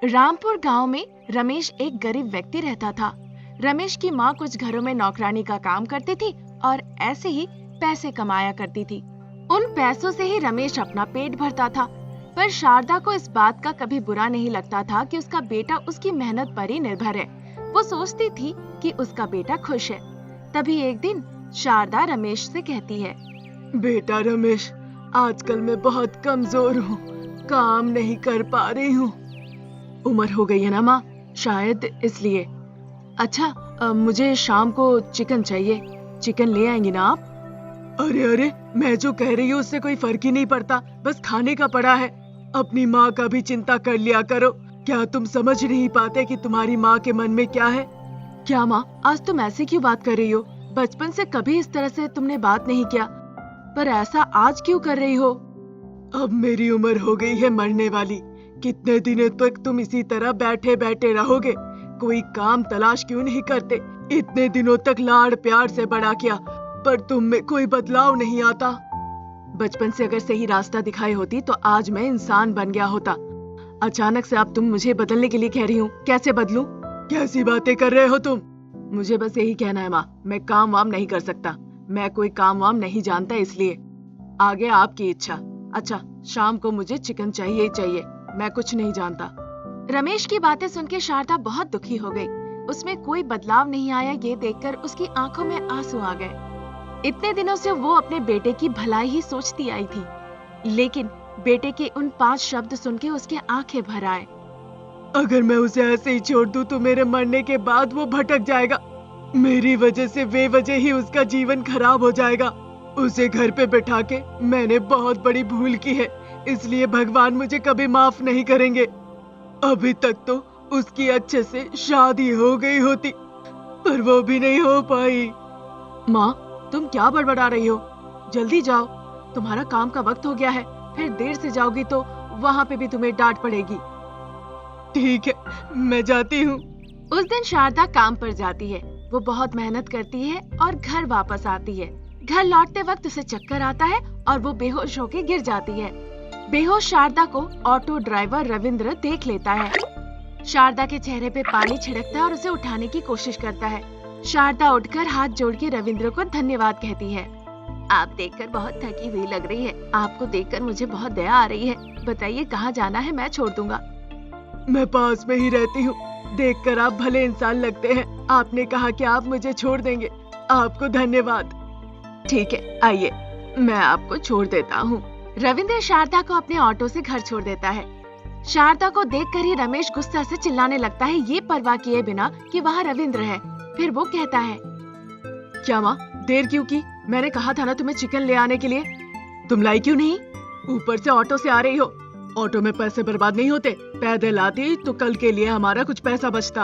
रामपुर गांव में रमेश एक गरीब व्यक्ति रहता था। रमेश की माँ कुछ घरों में नौकरानी का काम करती थी और ऐसे ही पैसे कमाया करती थी। उन पैसों से ही रमेश अपना पेट भरता था। पर शारदा को इस बात का कभी बुरा नहीं लगता था कि उसका बेटा उसकी मेहनत पर ही निर्भर है। वो सोचती थी कि उसका बेटा खुश है। तभी एक दिन शारदा रमेश से कहती है, बेटा रमेश, आजकल मैं बहुत कमजोर हूँ, काम नहीं कर पा रही हूँ। उम्र हो गई है ना माँ, शायद इसलिए। अच्छा, मुझे शाम को चिकन चाहिए। चिकन ले आएंगी ना आप? अरे अरे, मैं जो कह रही हूँ उससे कोई फर्क ही नहीं पड़ता, बस खाने का पड़ा है। अपनी माँ का भी चिंता कर लिया करो। क्या तुम समझ नहीं पाते कि तुम्हारी माँ के मन में क्या है? क्या माँ, आज तुम ऐसे क्यों बात कर रही हो? बचपन से कभी इस तरह से तुमने बात नहीं किया, पर ऐसा आज क्यों कर रही हो? अब मेरी उम्र हो गई है मरने वाली। कितने दिनों तक तुम इसी तरह बैठे बैठे रहोगे? कोई काम तलाश क्यों नहीं करते? इतने दिनों तक लाड़ प्यार से बड़ा किया, पर तुम में कोई बदलाव नहीं आता। बचपन से अगर सही रास्ता दिखाई होती तो आज मैं इंसान बन गया होता। अचानक से अब तुम मुझे बदलने के लिए कह रही हो। कैसे बदलूं? कैसी बातें कर रहे हो तुम? मुझे बस यही कहना है माँ, मैं काम वाम नहीं कर सकता। मैं कोई काम वाम नहीं जानता, इसलिए आगे आपकी इच्छा। अच्छा, शाम को मुझे चिकन चाहिए ही चाहिए, मैं कुछ नहीं जानता। रमेश की बातें सुनकर शारदा बहुत दुखी हो गई। उसमें कोई बदलाव नहीं आया, ये देखकर उसकी आंखों में आंसू आ गए। इतने दिनों से वो अपने बेटे की भलाई ही सोचती आई थी, लेकिन बेटे के उन 5 शब्द सुनकर उसकी आंखें भर आए। अगर मैं उसे ऐसे ही छोड़ दूं तो मेरे मरने के बाद वो भटक जाएगा। मेरी वजह से बेवजह ही उसका जीवन खराब हो जाएगा। उसे घर पे बैठा के मैंने बहुत बड़ी भूल की है, इसलिए भगवान मुझे कभी माफ नहीं करेंगे। अभी तक तो उसकी अच्छे से शादी हो गई होती, पर वो भी नहीं हो पाई। माँ, तुम क्या बड़बड़ा रही हो? जल्दी जाओ, तुम्हारा काम का वक्त हो गया है। फिर देर से जाओगी तो वहाँ पे भी तुम्हें डांट पड़ेगी। ठीक है, मैं जाती हूँ। उस दिन शारदा काम पर जाती है। वो बहुत मेहनत करती है और घर वापस आती है। घर लौटते वक्त उसे चक्कर आता है और वो बेहोश होकर गिर जाती है। बेहोश शारदा को ऑटो ड्राइवर रविंद्र देख लेता है। शारदा के चेहरे पे पानी छिड़कता है और उसे उठाने की कोशिश करता है। शारदा उठकर हाथ जोड़ के रविंद्र को धन्यवाद कहती है। आप देखकर बहुत थकी हुई लग रही है। आपको देखकर मुझे बहुत दया आ रही है। बताइए कहाँ जाना है, मैं छोड़ दूंगा। मैं पास में ही रहती हूँ। देखकर आप भले इंसान लगते हैं। आपने कहा कि आप मुझे छोड़ देंगे। आपको धन्यवाद। ठीक है, आइए, मैं आपको छोड़ देता हूँ। रविंद्र शारदा को अपने ऑटो से घर छोड़ देता है। शारदा को देखकर ही रमेश गुस्सा से चिल्लाने लगता है, ये परवाह किए बिना कि वहाँ रविंद्र है। फिर वो कहता है, क्या माँ, देर क्यों की? मैंने कहा था ना तुम्हें चिकन ले आने के लिए। तुम लाई क्यों नहीं? ऊपर से ऑटो से आ रही हो। ऑटो में पैसे बर्बाद नहीं होते। पैदल आती तो कल के लिए हमारा कुछ पैसा बचता।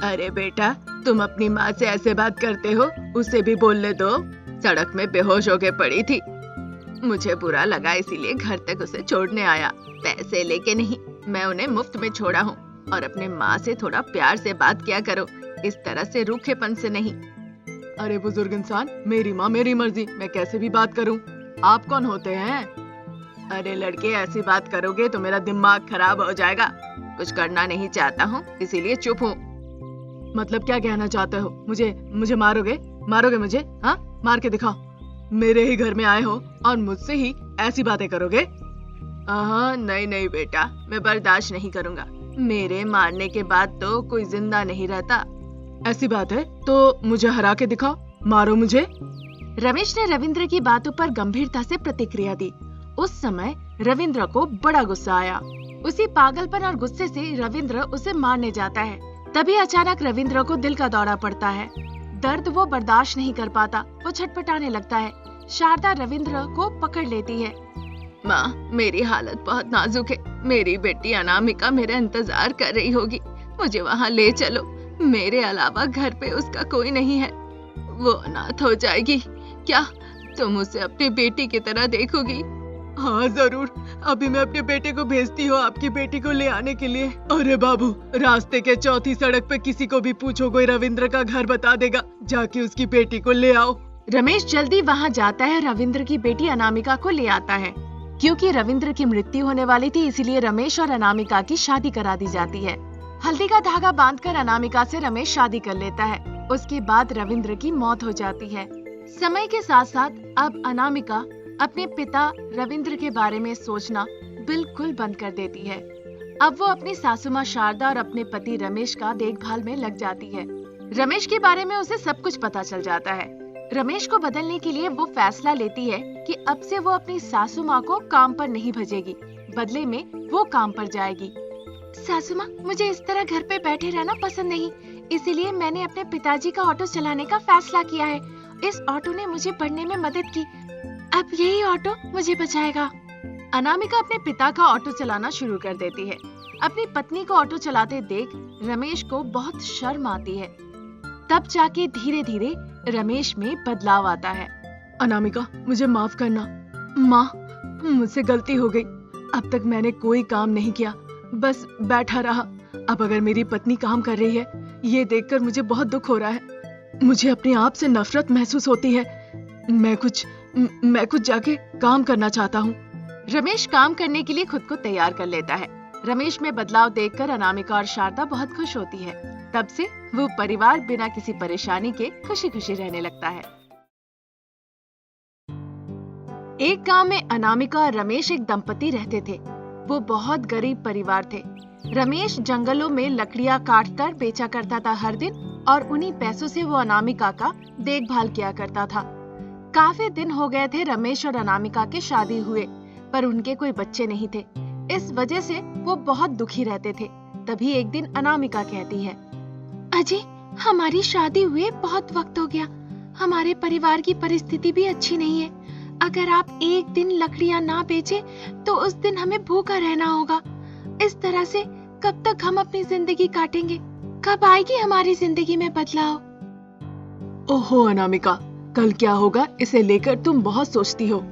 अरे बेटा, तुम अपनी माँ से ऐसे बात करते हो, उसे भी बोलने दो। सड़क में बेहोश होके पड़ी थी, मुझे बुरा लगा इसीलिए घर तक उसे छोड़ने आया। पैसे लेके नहीं, मैं उन्हें मुफ्त में छोड़ा हूँ। और अपने माँ से थोड़ा प्यार से बात किया करो, इस तरह से रूखेपन से नहीं। अरे बुजुर्ग इंसान, मेरी माँ मेरी मर्जी, मैं कैसे भी बात करूँ। आप कौन होते हैं? अरे लड़के, ऐसी बात करोगे तो मेरा दिमाग खराब हो जाएगा। कुछ करना नहीं चाहता हूँ, इसीलिए चुप हूँ। मतलब क्या कहना चाहते हो? मुझे मारोगे मुझे? हाँ, मार के दिखाओ। मेरे ही घर में आए हो और मुझसे ही ऐसी बातें करोगे? नहीं बेटा, मैं बर्दाश्त नहीं करूँगा। मेरे मारने के बाद तो कोई जिंदा नहीं रहता। ऐसी बात है तो मुझे हरा के दिखाओ, मारो मुझे। रमेश ने रविंद्र की बातों पर गंभीरता से प्रतिक्रिया दी। उस समय रविंद्र को बड़ा गुस्सा आया। उसी पागलपन और गुस्से से रविंद्र उसे मारने जाता है। तभी अचानक रविंद्र को दिल का दौरा पड़ता है। दर्द वो बर्दाश्त नहीं कर पाता, वो छटपटाने लगता है। शारदा रविंद्र को पकड़ लेती है। माँ, मेरी हालत बहुत नाजुक है। मेरी बेटी अनामिका मेरा इंतजार कर रही होगी, मुझे वहाँ ले चलो। मेरे अलावा घर पे उसका कोई नहीं है, वो अनाथ हो जाएगी। क्या तुम उसे अपनी बेटी की तरह देखोगी? हाँ जरूर, अभी मैं अपने बेटे को भेजती हूँ आपकी बेटी को ले आने के लिए। अरे बाबू, रास्ते के चौथी सड़क पे किसी को भी पूछो, कोई रविंद्र का घर बता देगा। जाके उसकी बेटी को ले आओ। रमेश जल्दी वहाँ जाता है, रविंद्र की बेटी अनामिका को ले आता है। क्योंकि रविंद्र की मृत्यु होने वाली थी, इसीलिए रमेश और अनामिका की शादी करा दी जाती है। हल्दी का धागा बांधकर अनामिका से रमेश शादी कर लेता है। उसके बाद रविंद्र की मौत हो जाती है। समय के साथ साथ अब अनामिका अपने पिता रविंद्र के बारे में सोचना बिल्कुल बंद कर देती है। अब वो अपनी सासू माँ शारदा और अपने पति रमेश का देखभाल में लग जाती है। रमेश के बारे में उसे सब कुछ पता चल जाता है। रमेश को बदलने के लिए वो फैसला लेती है कि अब से वो अपनी सासू माँ को काम पर नहीं भेजेगी, बदले में वो काम पर जाएगी। सासू माँ, मुझे इस तरह घर पे बैठे रहना पसंद नहीं, इसीलिए मैंने अपने पिताजी का ऑटो चलाने का फैसला किया है। इस ऑटो ने मुझे पढ़ने में मदद की, अब यही ऑटो मुझे बचाएगा। अनामिका अपने पिता का ऑटो चलाना शुरू कर देती है। अपनी पत्नी को ऑटो चलाते देख रमेश को बहुत शर्म आती है। तब जाके धीरे धीरे रमेश में बदलाव आता है। अनामिका, मुझे माफ करना। माँ, मुझसे गलती हो गई। अब तक मैंने कोई काम नहीं किया, बस बैठा रहा। अब अगर मेरी पत्नी काम कर रही है, ये देखकर मुझे बहुत दुख हो रहा है। मुझे अपने आप से नफरत महसूस होती है। मैं कुछ जाके काम करना चाहता हूँ। रमेश काम करने के लिए खुद को तैयार कर लेता है। रमेश में बदलाव देखकर अनामिका और शारदा बहुत खुश होती है। तब से वो परिवार बिना किसी परेशानी के खुशी खुशी रहने लगता है। एक गांव में अनामिका और रमेश एक दंपति रहते थे। वो बहुत गरीब परिवार थे। रमेश जंगलों में लकड़ियां काटकर बेचा करता था हर दिन, और उन्हीं पैसों से वो अनामिका का देखभाल किया करता था। काफी दिन हो गए थे रमेश और अनामिका के शादी हुए, पर उनके कोई बच्चे नहीं थे। इस वजह से वो बहुत दुखी रहते थे। तभी एक दिन अनामिका कहती है, अजी, हमारी शादी हुए बहुत वक्त हो गया। हमारे परिवार की परिस्थिति भी अच्छी नहीं है। अगर आप एक दिन लकड़ियां ना बेचे तो उस दिन हमें भूखा रहना होगा। इस तरह से कब तक हम अपनी जिंदगी काटेंगे? कब आएगी हमारी जिंदगी में बदलाव? ओहो अनामिका, कल क्या होगा इसे लेकर तुम बहुत सोचती हो।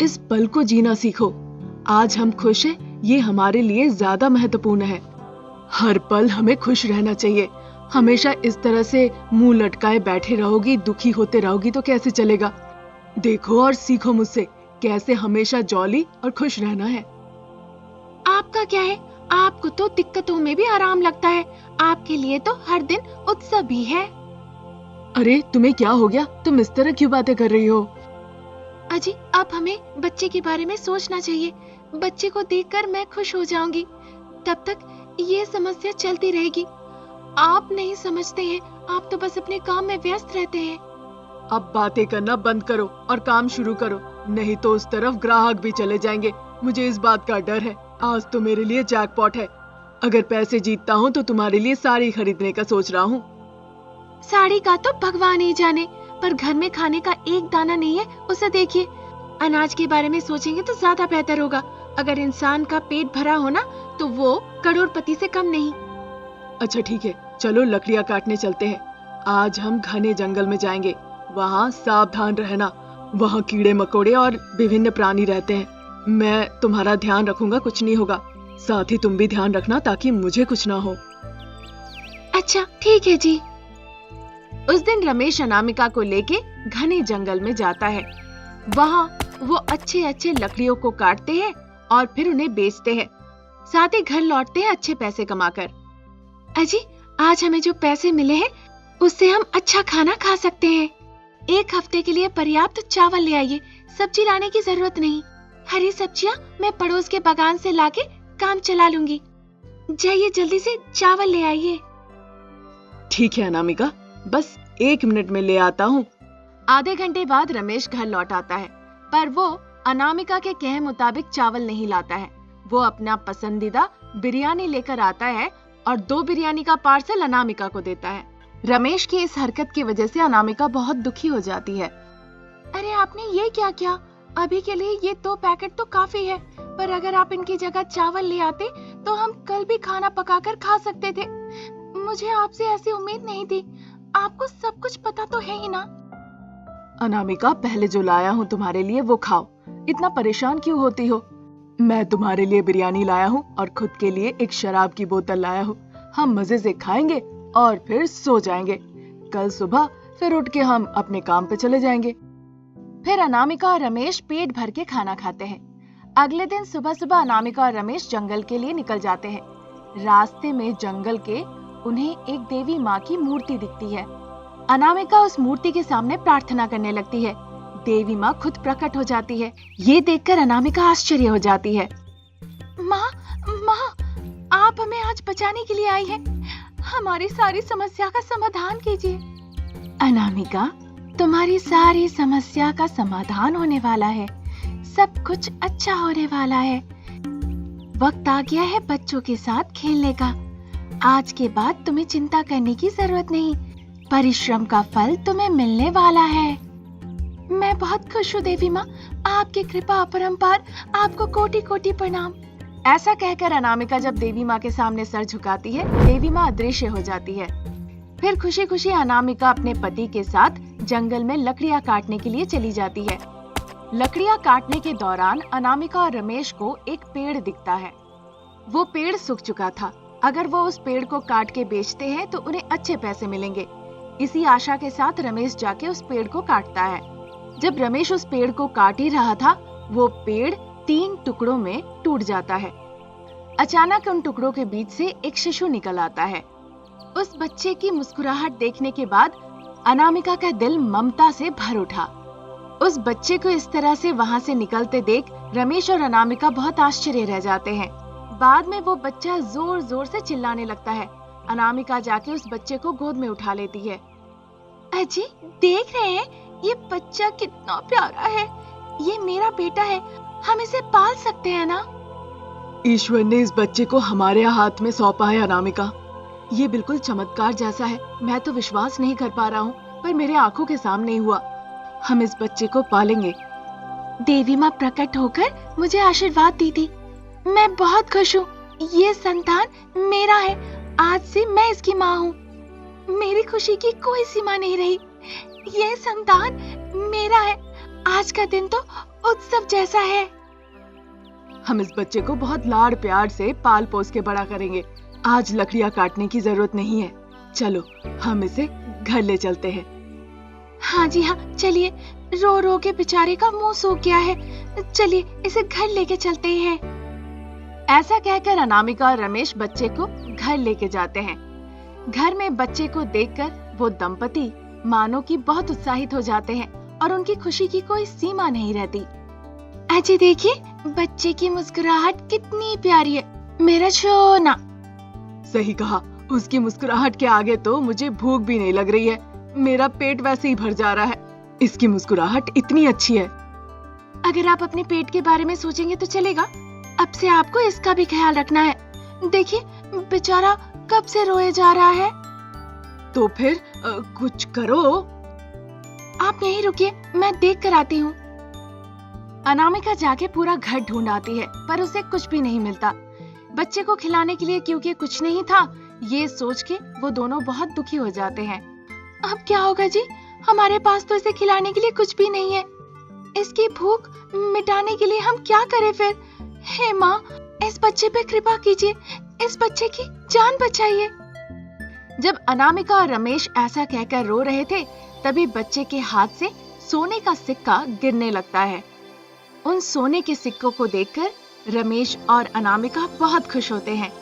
इस पल को जीना सीखो। आज हम खुश हैं, ये हमारे लिए ज्यादा महत्वपूर्ण है। हर पल हमें खुश रहना चाहिए। हमेशा इस तरह से मुंह लटकाए बैठे रहोगी, दुखी होते रहोगी तो कैसे चलेगा। देखो और सीखो मुझसे, कैसे हमेशा जॉली और खुश रहना है। आपका क्या है, आपको तो दिक्कतों में भी आराम लगता है। आपके लिए तो हर दिन उत्सव भी है। अरे तुम्हें क्या हो गया? तुम इस तरह क्यों बातें कर रही हो? अजी, अब हमें बच्चे के बारे में सोचना चाहिए। बच्चे को देखकर मैं खुश हो जाऊंगी। तब तक ये समस्या चलती रहेगी। आप नहीं समझते हैं, आप तो बस अपने काम में व्यस्त रहते हैं। अब बातें करना बंद करो और काम शुरू करो, नहीं तो उस तरफ ग्राहक भी चले जाएंगे। मुझे इस बात का डर है। आज तो मेरे लिए जैकपॉट है। अगर पैसे जीतता हूँ तो तुम्हारे लिए साड़ी खरीदने का सोच रहा हूँ। साड़ी का तो भगवान ही जाने, पर घर में खाने का एक दाना नहीं है, उसे देखिए। अनाज के बारे में सोचेंगे तो ज्यादा बेहतर होगा। अगर इंसान का पेट भरा हो ना, तो वो करोड़पति से कम नहीं। अच्छा ठीक है, चलो लकड़ियाँ काटने चलते हैं। आज हम घने जंगल में जाएंगे। वहाँ सावधान रहना, वहाँ कीड़े मकोड़े और विभिन्न प्राणी रहते हैं। मैं तुम्हारा ध्यान रखूंगा, कुछ नहीं होगा। साथ ही तुम भी ध्यान रखना ताकि मुझे कुछ ना हो। अच्छा ठीक है जी। उस दिन रमेश अनामिका को लेके घने जंगल में जाता है। वहाँ वो अच्छे अच्छे लकड़ियों को काटते हैं और फिर उन्हें बेचते हैं। साथ ही घर लौटते हैं अच्छे पैसे कमाकर। अजी, आज हमें जो पैसे मिले हैं उससे हम अच्छा खाना खा सकते हैं। 1 हफ्ते के लिए पर्याप्त चावल ले आइए, सब्जी लाने की जरूरत नहीं। हरी सब्जियां मैं पड़ोस के बागान से लाके काम चला लूंगी। जाइए जल्दी से चावल ले आइए। ठीक है अनामिका, बस 1 मिनट में ले आता हूँ। आधे घंटे बाद रमेश घर लौट आता है, पर वो अनामिका के कहे मुताबिक चावल नहीं लाता है। वो अपना पसंदीदा बिरयानी लेकर आता है और 2 बिरयानी का पार्सल अनामिका को देता है। रमेश की इस हरकत की वजह से अनामिका बहुत दुखी हो जाती है। अरे आपने ये क्या किया? अभी के लिए ये 2 पैकेट तो काफी है, पर अगर आप इनकी जगह चावल ले आते तो हम कल भी खाना पकाकर खा सकते थे। मुझे आपसे ऐसी उम्मीद नहीं थी। आपको सब कुछ पता तो है ही ना। अनामिका, पहले जो लाया हूँ तुम्हारे लिए वो खाओ। इतना परेशान क्यों होती हो? मैं तुम्हारे लिए बिरयानी लाया हूँ और खुद के लिए एक शराब की बोतल लाया हूँ। हम मजे से खाएंगे और फिर सो जाएंगे। कल सुबह फिर उठ के हम अपने काम पे चले जाएंगे। फिर अनामिका और रमेश पेट भर के खाना खाते हैं। अगले दिन सुबह सुबह अनामिका और रमेश जंगल के लिए निकल जाते हैं। रास्ते में जंगल के उन्हें एक देवी माँ की मूर्ति दिखती है। अनामिका उस मूर्ति के सामने प्रार्थना करने लगती है। देवी माँ खुद प्रकट हो जाती है। ये देखकर अनामिका आश्चर्य हो जाती है। माँ, माँ, आप हमें आज बचाने के लिए आई हैं। हमारी सारी समस्या का समाधान कीजिए। अनामिका, तुम्हारी सारी समस्या का समाधान होने वाला है। सब कुछ अच्छा होने वाला है। वक्त आ गया है बच्चों के साथ खेलने का। आज के बाद तुम्हें चिंता करने की जरूरत नहीं। परिश्रम का फल तुम्हें मिलने वाला है। मैं बहुत खुश हूँ देवी माँ। आपकी कृपा अपरंपार। आपको कोटि कोटि प्रणाम। ऐसा कहकर अनामिका जब देवी माँ के सामने सर झुकाती है, देवी माँ अदृश्य हो जाती है। फिर खुशी खुशी अनामिका अपने पति के साथ जंगल में लकड़ियाँ काटने के लिए चली जाती है। लकड़ियाँ काटने के दौरान अनामिका और रमेश को एक पेड़ दिखता है। वो पेड़ सूख चुका था। अगर वो उस पेड़ को काट के बेचते हैं तो उन्हें अच्छे पैसे मिलेंगे। इसी आशा के साथ रमेश जाके उस पेड़ को काटता है। जब रमेश उस पेड़ को काट ही रहा था, वो पेड़ 3 टुकड़ों में टूट जाता है। अचानक उन टुकड़ों के बीच से एक शिशु निकल आता है। उस बच्चे की मुस्कुराहट देखने के बाद अनामिका का दिल ममता से भर उठा। उस बच्चे को इस तरह से वहां से निकलते देख रमेश और अनामिका बहुत आश्चर्य रह जाते हैं। बाद में वो बच्चा जोर जोर से चिल्लाने लगता है। अनामिका जाके उस बच्चे को गोद में उठा लेती है। अजी, देख रहे हैं ये बच्चा कितना प्यारा है। ये मेरा बेटा है। हम इसे पाल सकते हैं ना? ईश्वर ने इस बच्चे को हमारे हाथ में सौंपा है अनामिका। ये बिल्कुल चमत्कार जैसा है। मैं तो विश्वास नहीं कर पा रहा हूँ, पर मेरे आंखों के सामने ही हुआ। हम इस बच्चे को पालेंगे। देवी माँ प्रकट होकर मुझे आशीर्वाद दी थी। मैं बहुत खुश हूँ। ये संतान मेरा है। आज से मैं इसकी माँ हूँ। मेरी खुशी की कोई सीमा नहीं रही। ये संतान मेरा है। आज का दिन तो उत्सव जैसा है। हम इस बच्चे को बहुत लाड़ प्यार से पाल पोस के बड़ा करेंगे। आज लकड़ियाँ काटने की जरूरत नहीं है। चलो, हम इसे घर ले चलते हैं। हाँ जी हाँ, चलिए। रो रो के बेचारे का मुंह सूख गया है। चलिए इसे घर लेके चलते हैं। ऐसा कहकर अनामिका और रमेश बच्चे को घर लेके जाते हैं। घर में बच्चे को देखकर वो दंपति मानो कि बहुत उत्साहित हो जाते हैं और उनकी खुशी की कोई सीमा नहीं रहती। अजी देखिए, बच्चे की मुस्कुराहट कितनी प्यारी है। मेरा सोना। सही कहा। उसकी मुस्कुराहट के आगे तो मुझे भूख भी नहीं लग रही है। मेरा पेट वैसे ही भर जा रहा है। इसकी मुस्कुराहट इतनी अच्छी है। अगर आप अपने पेट के बारे में सोचेंगे तो चलेगा। अब से आपको इसका भी ख्याल रखना है। देखिए, बेचारा कब से रोए जा रहा है। तो फिर कुछ करो। आप यहीं रुकिए, मैं देख कर आती हूँ। अनामिका जाके पूरा घर ढूंढ आती है, पर उसे कुछ भी नहीं मिलता। बच्चे को खिलाने के लिए क्योंकि कुछ नहीं था, ये सोच के वो दोनों बहुत दुखी हो जाते हैं। अब क्या होगा जी? हमारे पास तो इसे खिलाने के लिए कुछ भी नहीं है। इसकी भूख मिटाने के लिए हम क्या करें फिर? हे माँ, इस बच्चे पे कृपा कीजिए। इस बच्चे की जान बचाइए। जब अनामिका और रमेश ऐसा कहकर रो रहे थे, तभी बच्चे के हाथ से सोने का सिक्का गिरने लगता है। उन सोने के सिक्कों को देखकर रमेश और अनामिका बहुत खुश होते हैं।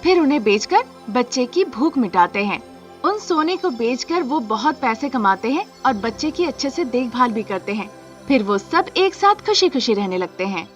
फिर उन्हें बेचकर बच्चे की भूख मिटाते हैं। उन सोने को बेचकर वो बहुत पैसे कमाते हैं और बच्चे की अच्छे से देखभाल भी करते हैं। फिर वो सब एक साथ खुशी खुशी रहने लगते हैं।